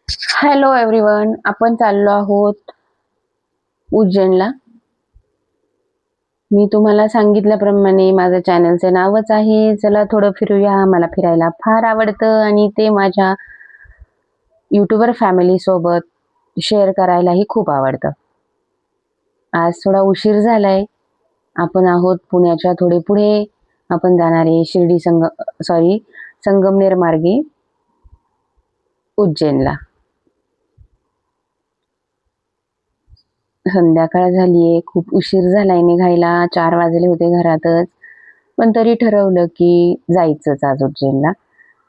Hello everyone, आपण चाललो आहोत उज्जैनला. मी तुम्हाला सांगितल्याप्रमाणे माझं चॅनलचं नावच आहे चला थोडं फिरूया. मला फिरायला फार आवडतं आणि ते माझ्या यूट्यूबर फॅमिली सोबत शेअर करायलाही खूप आवडतं. आज थोडा उशीर झालाय. आपण आहोत पुण्याच्या थोडे पुढे. आपण जाणार आहे संगमनेर मार्गे उज्जैनला. संध्याकाळ झालीये, खूप उशीर झालाय निघायला. 4 वाजले होते घरातच. पण तरी ठरवलं की जायचंच आज उज्जैनला.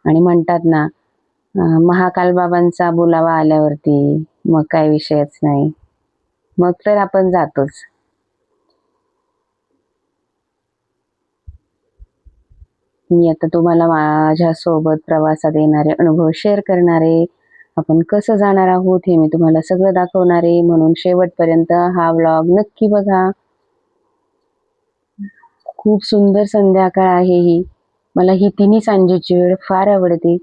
आणि म्हणतात ना, महाकाल बाबांचा बोलावा आल्यावरती मग काय विषयच नाही. मग तर आपण जातोच. मी आता तुम्हाला माझ्यासोबत प्रवासात येणारे अनुभव शेअर करणार आहे. आपण कसं जाणार आहोत हे मी तुम्हाला सगळं दाखवणार आहे. म्हणून शेवटपर्यंत हा व्लॉग नक्की बघा. खूप सुंदर संध्याकाळ आहे ही. मला ही तिन्ही सांजेची वेळ फार आवडते.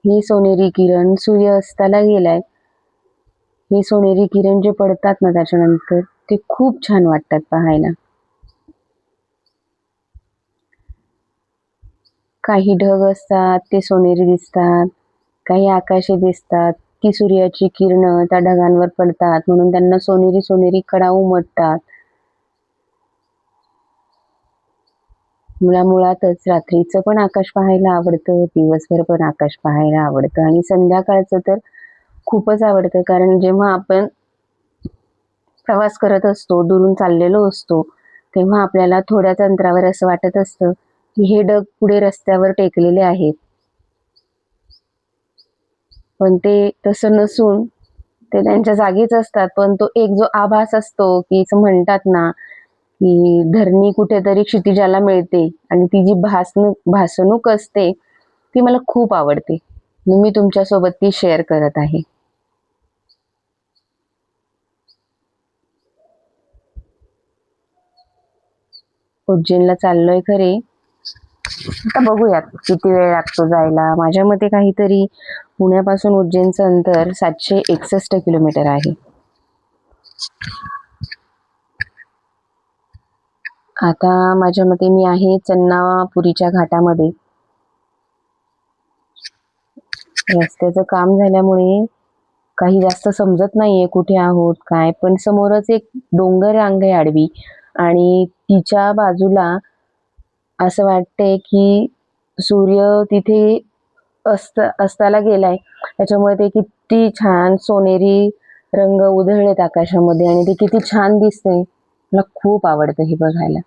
हे सोनेरी किरण सूर्य अस्ताला गेलाय. हे सोनेरी किरण जे पडतात ना त्याच्यानंतर ते खूप छान वाटतात पाहायला. काही ढग असतात ते सोनेरी दिसतात, काही आकाशे दिसतात. ती सूर्याची किरण त्या ढगांवर पडतात म्हणून त्यांना सोनेरी सोनेरी कडा उमटतात. मला मुळातच रात्रीचं पण आकाश पाहायला आवडतं, दिवसभर पण आकाश पाहायला आवडतं आणि संध्याकाळचं तर खूपच आवडतं. कारण जेव्हा आपण प्रवास करत असतो, दुरून चाललेलो असतो, तेव्हा आपल्याला थोड्याच अंतरावर असं वाटत असतं की हे ढग पुढे रस्त्यावर टेकलेले आहेत. पण ते तसं नसून ते त्यांच्या जागीच असतात. पण तो एक जो आभास असतो की असं म्हणतात ना की धरणी कुठेतरी क्षितिजाला मिळते आणि ती जी भासणूक असते ती मला खूप आवडते. मी तुमच्यासोबत ती शेअर करत आहे. उज्जैनला चाललोय खरे. आता बघूयात किती वेळ लागतो जायला. माझ्या मते काहीतरी पुण्यापासून उज्जैनचं अंतर 761 किलोमीटर आहे. आता माझ्या मते मी आहे चन्नापुरीच्या घाटामध्ये. रस्त्याचं काम झाल्यामुळे काही जास्त समजत नाहीये कुठे आहोत काय. पण समोरच एक डोंगर रांग आहे आडवी आणि तिच्या बाजूला असं वाटतंय की सूर्य तिथे अस्ताला गेलाय. त्याच्यामुळे ते किती छान सोनेरी रंग उधळलेत आकाशामध्ये आणि ते किती छान दिसतंय. मला खूप आवडतं हे बघायला.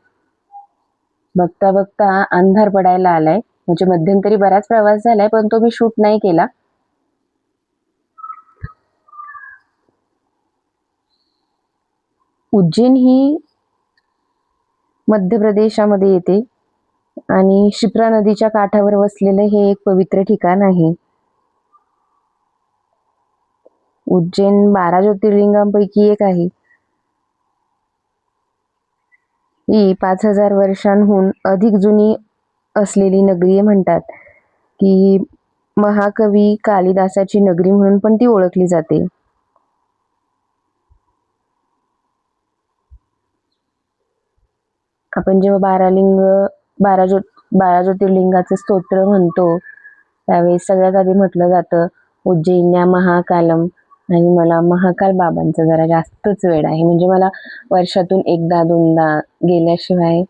बघता बघता अंधार पडायला आलाय. म्हणजे मध्यंतरी बराच प्रवास झालाय पण तो मी शूट नाही केला. उज्जैन ही मध्य प्रदेशामध्ये येते आणि शिप्रा नदीच्या काठावर वसलेलं हे एक पवित्र ठिकाण आहे. उज्जैन 12 ज्योतिर्लिंगांपैकी एक आहे. ही 5000 वर्षांहून अधिक जुनी असलेली नगरी म्हणतात की महाकवी कालिदासाची नगरी म्हणून पण ती ओळखली जाते. आपण जेव्हा 12 ज्योतिर्लिंगाचं स्तोत्र म्हणतो त्यावेळेस सगळ्यात आधी म्हटलं जातं उज्जैन्या महाकालम. आणि मला महाकाल बाबांचा जरा जास्तच वेड आहे. म्हणजे मला वर्षातून एकदा दोनदा गेल्याशिवाय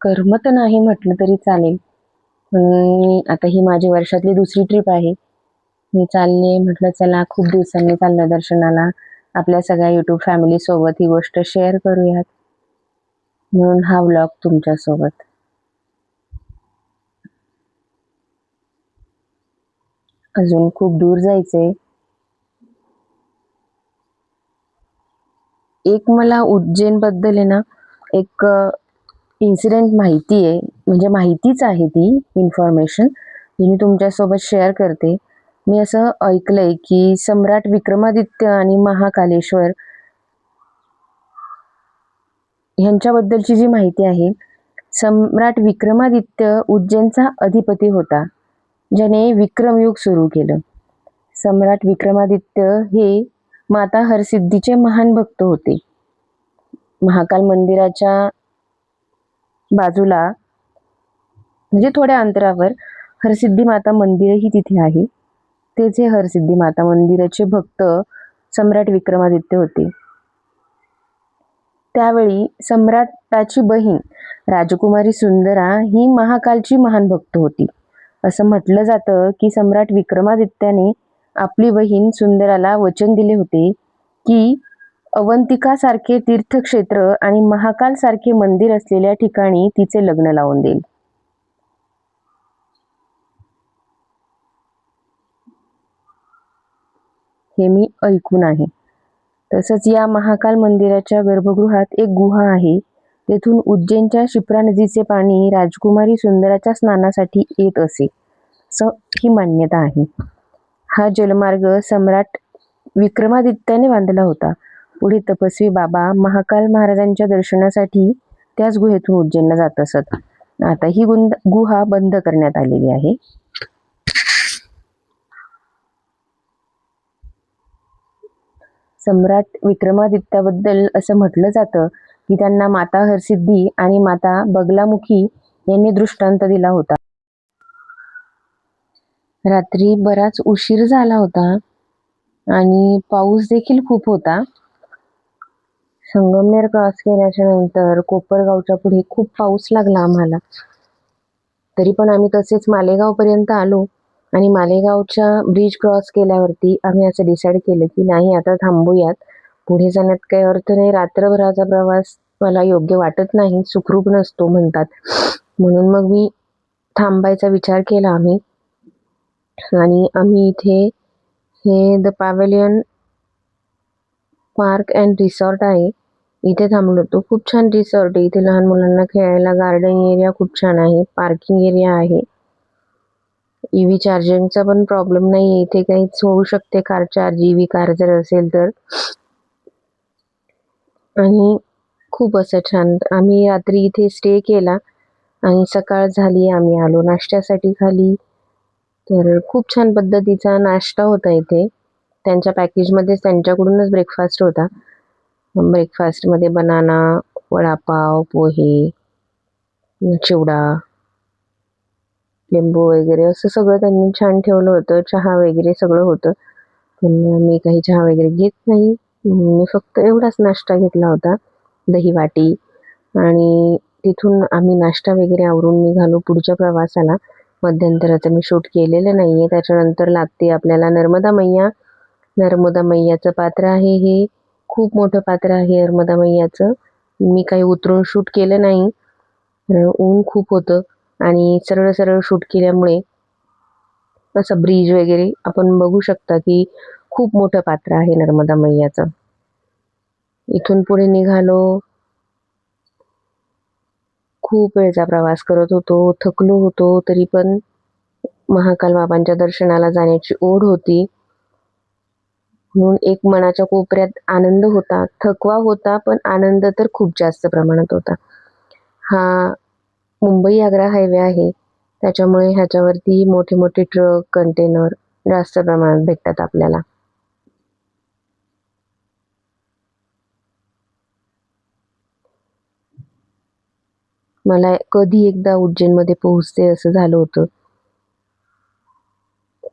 करमत नाही म्हटलं तरी चालेल. पण आता ही माझी वर्षातली दुसरी ट्रिप आहे. मी चालले म्हटलं चला खूप दिवसांनी चाललं दर्शनाला. आपल्या सगळ्या यूट्यूब फॅमिली सोबत ही गोष्ट शेअर करूयात म्हणून हा व्लॉग तुमच्यासोबत. अजून खूप दूर जायचंय. एक मला उज्जैन बद्दल आहे ना एक इन्सिडेंट माहिती आहे. म्हणजे माहितीच आहे ती इन्फॉर्मेशन जी मी तुमच्यासोबत शेअर करते. मी असं ऐकलंय की सम्राट विक्रमादित्य आणि महाकालेश्वर ह्यांच्याबद्दलची जी माहिती आहे. सम्राट विक्रमादित्य उज्जैनचा अधिपती होता ज्याने विक्रमयुग सुरू केलं. सम्राट विक्रमादित्य हे माता हरसिद्धीचे महान भक्त होते. महाकाल मंदिराच्या बाजूला म्हणजे थोड्या अंतरावर हरसिद्धी माता मंदिरही तिथे आहे. तेच हे हरसिद्धी माता मंदिराचे भक्त सम्राट विक्रमादित्य होते. त्यावेळी सम्राटाची बहीण राजकुमारी सुंदरा ही महाकालची महान भक्त होती. असं म्हटलं जातं की सम्राट विक्रमादित्याने आपली बहीण सुंदराला वचन दिले होते की अवंतिका सारखे तीर्थक्षेत्र आणि महाकाल सारखे मंदिर असलेल्या ठिकाणी तिचे लग्न लावून देईल. हे मी ऐकून आहे. तसंच या महाकाल मंदिराच्या गर्भगृहात एक गुहा आहे. तेथून उज्जैनच्या शिप्रा नदीचे पाणी राजकुमारी सुंदराच्या स्नानासाठी येत असे, असं ही मान्यता आहे. हा जलमार्ग सम्राट विक्रमादित्याने बांधला होता. पुढे तपस्वी बाबा महाकाल महाराजांच्या दर्शनासाठी त्याच गुहेतून उज्जैनला जात असत. आता ही गुहा बंद करण्यात आलेली आहे. सम्राट विक्रमादित्याबद्दल असं म्हटलं जातं की त्यांना माता हरसिद्धी आणि माता बगलामुखी यांनी दृष्टांत दिला होता. रात्री बराच उशीर झाला होता आणि पाऊस देखील खूप होता. संगमनेर क्रॉस केल्याच्या नंतर कोपरगावच्या पुढे खूप पाऊस लागला आम्हाला. तरी पण आम्ही तसेच मालेगाव पर्यंत आलो आणि मालेगावच्या ब्रिज क्रॉस केल्यावरती आम्ही असं डिसाईड केलं की नाही, आता थांबूयात, पुढे जाण्यात काही अर्थ नाही. रात्रभराचा प्रवास मला योग्य वाटत नाही, सुखरूप नसतो म्हणतात. म्हणून मग मी थांबायचा विचार केला आम्ही. आणि आम्ही इथे हे the pavilion park and resort आहे, इथे थांबलो होतो. खूप छान रिसॉर्ट आहे. इथे लहान मुलांना खेळायला गार्डन एरिया खूप छान आहे, पार्किंग एरिया आहे. EV चार्जिंगचा पण प्रॉब्लेम नाही आहे इथे, काहीच होऊ शकते कार चार्ज, EV कार जर असेल तर. आणि खूप असं छान. आम्ही रात्री इथे स्टे केला आणि सकाळ झाली, आम्ही आलो नाश्त्यासाठी खाली. तर खूप छान पद्धतीचा नाश्ता होता इथे. त्यांच्या पॅकेजमध्येच त्यांच्याकडूनच ब्रेकफास्ट होता. ब्रेकफास्टमध्ये बनाना, वडापाव, पोहे, चिवडा, लिंबू वगैरे असं सगळं त्यांनी छान ठेवलं होतं. चहा वगैरे सगळं होतं. पण मी काही चहा वगैरे घेत नाही. मी फक्त एवढाच नाश्ता घेतला होता, दही वाटी. आणि तिथून आम्ही नाश्ता वगैरे आवरून निघालो पुढच्या प्रवासाला. मध्यंतराचं मी शूट केलेलं नाही आहे. त्याच्यानंतर लागते आपल्याला नर्मदा मैया. नर्मदा मैयाचं पात्र आहे हे, खूप मोठं पात्र आहे नर्मदा मैयाचं. मी काही उतरून शूट केलं नाही, ऊन खूप होतं आणि सरळ सरळ शूट केल्यामुळे असं ब्रिज वगैरे आपण बघू शकता की खूप मोठं पात्र आहे नर्मदा मैयाचं. इथून पुढे निघालो. खूप वेळचा प्रवास करत होतो, थकलो होतो, तरी पण महाकाल बाबांच्या दर्शनाला जाण्याची ओढ होती. म्हणून एक मनाच्या कोपऱ्यात आनंद होता, थकवा होता, पण आनंद तर खूप जास्त प्रमाणात होता. हा मुंबई आग्रा हायवे आहे, त्याच्यामुळे ह्याच्यावरती मोठे मोठे ट्रक, कंटेनर जास्त प्रमाणात भेटतात आपल्याला. मला कधी एकदा उज्जैनमध्ये पोहोचते असं झालं होतं,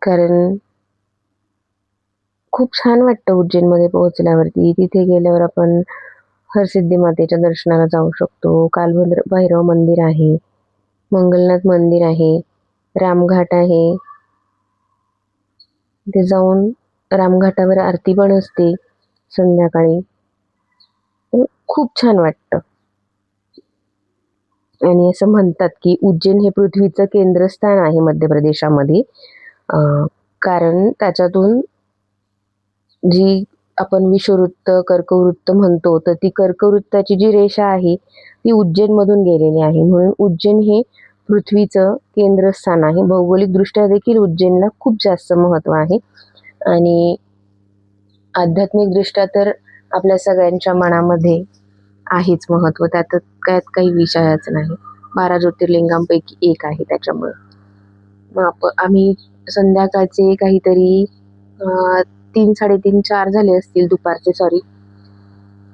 कारण खूप छान वाटतं उज्जैनमध्ये पोहोचल्यावरती. तिथे गेल्यावर आपण हरसिद्धी मातेच्या दर्शनाला जाऊ शकतो. कालभैरव मंदिर आहे, मंगलनाथ मंदिर आहे, रामघाट आहे. तिथे जाऊन रामघाटावर आरती पण असते संध्याकाळी. खूप छान वाटतं. आणि असं म्हणतात की उज्जैन हे पृथ्वीचं केंद्रस्थान आहे मध्य प्रदेशामध्ये. कारण त्याच्यातून जी आपण विषुववृत्त, कर्कवृत्त म्हणतो, तर ती कर्कवृत्ताची जी रेषा आहे ती उज्जैनमधून गेलेली आहे. म्हणून उज्जैन हे पृथ्वीचं केंद्रस्थान आहे. भौगोलिकदृष्ट्या देखील उज्जैनला खूप जास्त महत्त्व आहे. आणि आध्यात्मिकदृष्ट्या तर आपल्या सगळ्यांच्या मनामध्ये आहेच महत्त्व, त्यात काही विषयच नाही. 12 ज्योतिर्लिंगांपैकी एक आहे त्याच्यामुळे. मग आम्ही संध्याकाळचे काहीतरी 3, 3:30, 4 झाले असतील दुपारचे. सॉरी.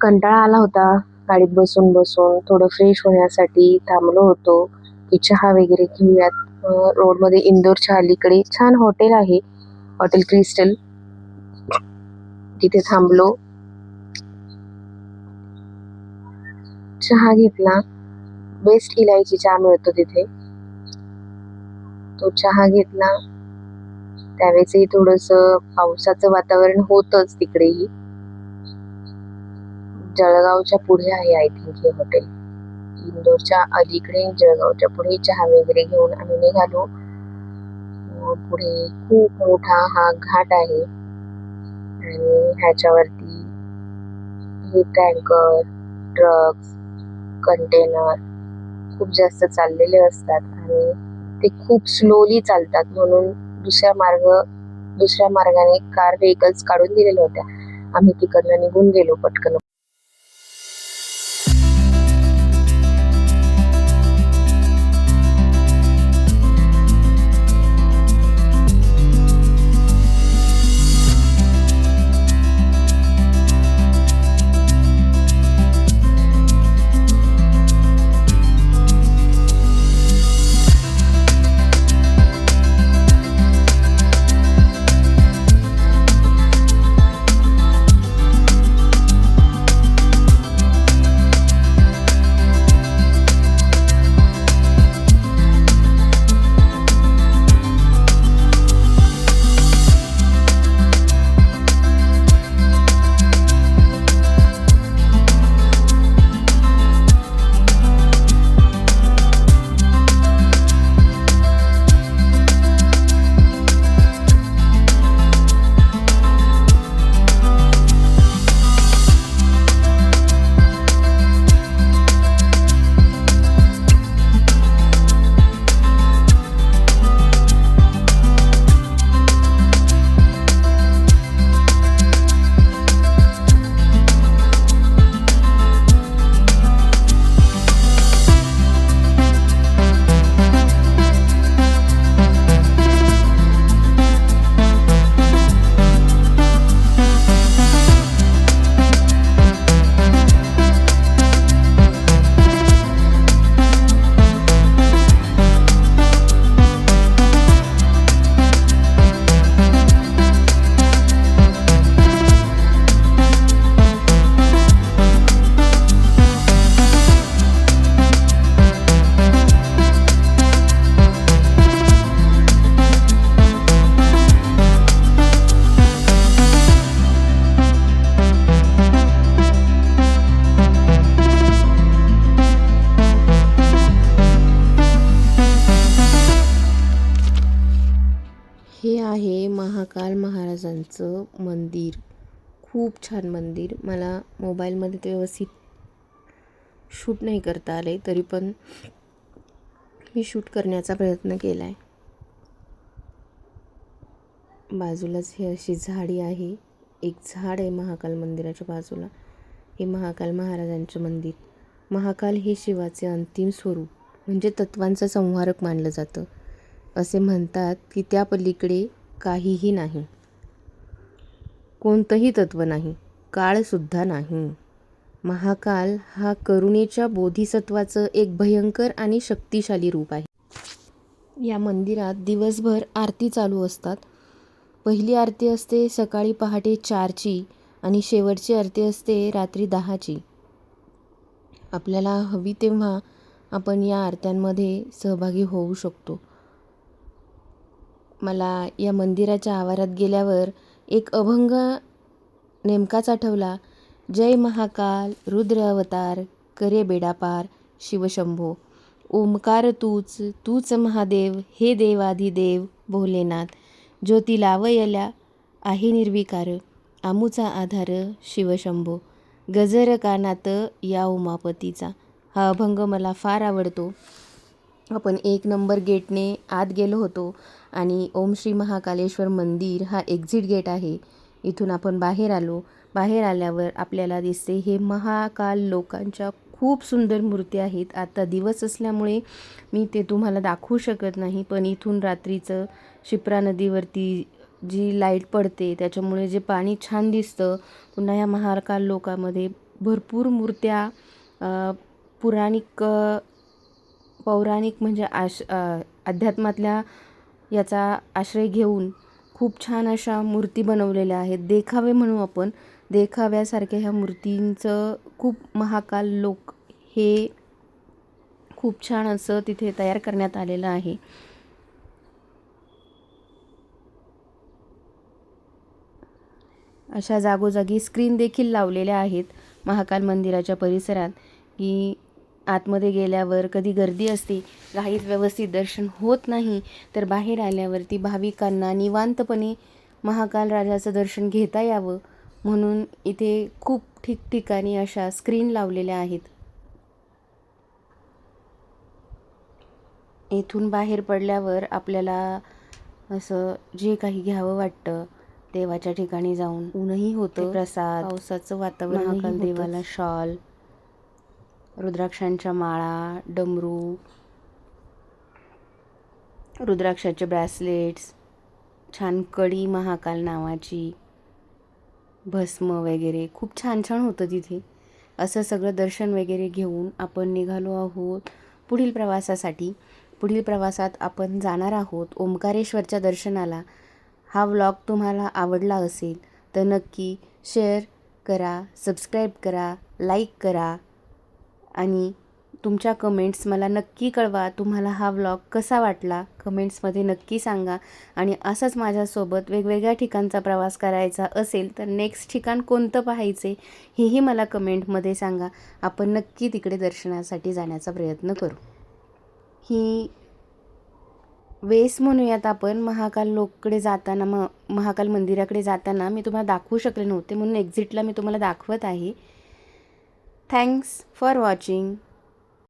कंटाळा आला होता गाडीत बसून बसून. थोडं फ्रेश होण्यासाठी थांबलो होतो की चहा वगैरे घेऊयात. रोडमध्ये इंदोरच्या अलीकडे छान हॉटेल आहे, हॉटेल क्रिस्टल. तिथे थांबलो, चहा घेतला. बेस्ट इलायची चहा मिळतो तिथे, तो चहा घेतला. त्यावेळेसही थोडंसं पावसाचं वातावरण होतंच तिकडेही. जळगावच्या पुढे आहे आय थिंक हे हॉटेल. इंदोरच्या अलीकडे जळगावच्या पुढे चहा वगैरे घेऊन आम्ही निघालो. पुढे खूप मोठा हा घाट आहे आणि ह्याच्यावरती हे टँकर, ट्रक्स, कंटेनर खूप जास्त चाललेले असतात आणि ते खूप स्लोली चालतात, म्हणून दुसऱ्या मार्गाने कार व्हेकल्स काढून दिलेल्या होत्या. आम्ही तिकडनं निघून गेलो पटकन. हे आहे महाकाल महाराजांचं मंदिर. खूप छान मंदिर. मला मोबाईलमध्ये ते व्यवस्थित शूट नाही करता आले, तरी पण मी शूट करण्याचा प्रयत्न केला आहे. बाजूलाच हे अशी झाडी आहे. एक झाड आहे महाकाल मंदिराच्या बाजूला. हे महाकाल महाराजांचं मंदिर. महाकाल हे शिवाचे अंतिम स्वरूप म्हणजे तत्वांचं संहारक मानलं जातं. असे म्हणतात की त्या पलीकडे काहीही नाही, कोणतंही तत्व नाही, काळसुद्धा नाही. महाकाल हा करुणेच्या बोधिसत्वाचं एक भयंकर आणि शक्तिशाली रूप आहे. या मंदिरात दिवसभर आरती चालू असतात. पहिली आरती असते सकाळी पहाटे 4ची आणि शेवटची आरती असते रात्री 10ची. आपल्याला हवी तेव्हा आपण या आरत्यांमध्ये सहभागी होऊ शकतो. मला या मंदिराच्या आवारात गेल्यावर एक अभंग नेमकाच आठवला. जय महाकाल रुद्र अवतार करे बेडा पार शिवशंभो. ओमकार तूच महादेव हे देवाधिदेव भोलेनाथ. ज्योती लावयल्या आहे निर्विकार आमुचा आधार शिवशंभो. गजर कानात या उमापतीचा. हा अभंग मला फार आवडतो. आपण 1 नंबर गेटने आत गेलो होतो आणि ओम श्री महाकालेश्वर मंदिर हा एक्झिट गेट आहे. इथून आपण बाहेर आलो. बाहेर आल्यावर आपल्याला दिसते हे महाकाल लोकांच्या खूप सुंदर मूर्ती आहेत. आता दिवस असल्यामुळे मी ते तुम्हाला दाखवू शकत नाही, पण इथून रात्रीचं शिप्रा नदीवरती जी लाईट पडते त्याच्यामुळे जे पाणी छान दिसतं. पुन्हा ह्या महाकाल लोकामध्ये भरपूर मूर्त्या पौराणिक म्हणजे अध्यात्मातल्या याचा आश्रय घेऊन खूप छान अशा मूर्ती बनवलेल्या आहेत. देखावे म्हणू आपण, देखाव्यासारख्या ह्या मूर्तींचं खूप महाकाल लोक हे खूप छान असं तिथे तयार करण्यात आलेलं आहे. अशा जागोजागी स्क्रीन देखील लावलेल्या आहेत महाकाल मंदिराच्या परिसरात, की आतमध्ये गेल्यावर कधी गर्दी असते, घाईत व्यवस्थित दर्शन होत नाही, तर बाहेर आल्यावरती भाविकांना निवांतपणे महाकाल राजाचं दर्शन घेता यावं म्हणून इथे खूप ठिकठिकाणी अशा स्क्रीन लावलेल्या आहेत. इथून बाहेर पडल्यावर आपल्याला असं जे काही घ्यावं वाटतं देवाच्या ठिकाणी जाऊन, ऊनही होतं, प्रसाद, पावसाचं वातावरण, महाकाल देवाला शॉल, रुद्राक्षांच्या माळा, डमरू, रुद्राक्षाचे ब्रॅसलेट्स, छान कडी महाकाल नावाची, भस्म वगैरे खूप छान छान होतं तिथे. असं सगळं दर्शन वगैरे घेऊन आपण निघालो आहोत पुढील प्रवासासाठी. पुढील प्रवासात आपण जाणार आहोत ओंकारेश्वरच्या दर्शनाला. हा व्लॉग तुम्हाला आवडला असेल तर नक्की शेअर करा, सबस्क्राईब करा, लाईक करा आणि तुमच्या कमेंट्स मला नक्की कळवा. तुम्हाला हा व्लॉग कसा वाटला कमेंट्समध्ये नक्की सांगा. आणि असंच माझ्यासोबत वेगवेगळ्या ठिकाणचा प्रवास करायचा असेल तर नेक्स्ट ठिकाण कोणतं पाहायचे हेही मला कमेंटमध्ये सांगा. आपण नक्की तिकडे दर्शनासाठी जाण्याचा प्रयत्न करू. ही वेस म्हणूयात आपण महाकाल लोककडे जाताना, महाकाल मंदिराकडे जाताना मी तुम्हाला दाखवू शकले नव्हते म्हणून एक्झिटला मी तुम्हाला दाखवत आहे. Thanks for watching.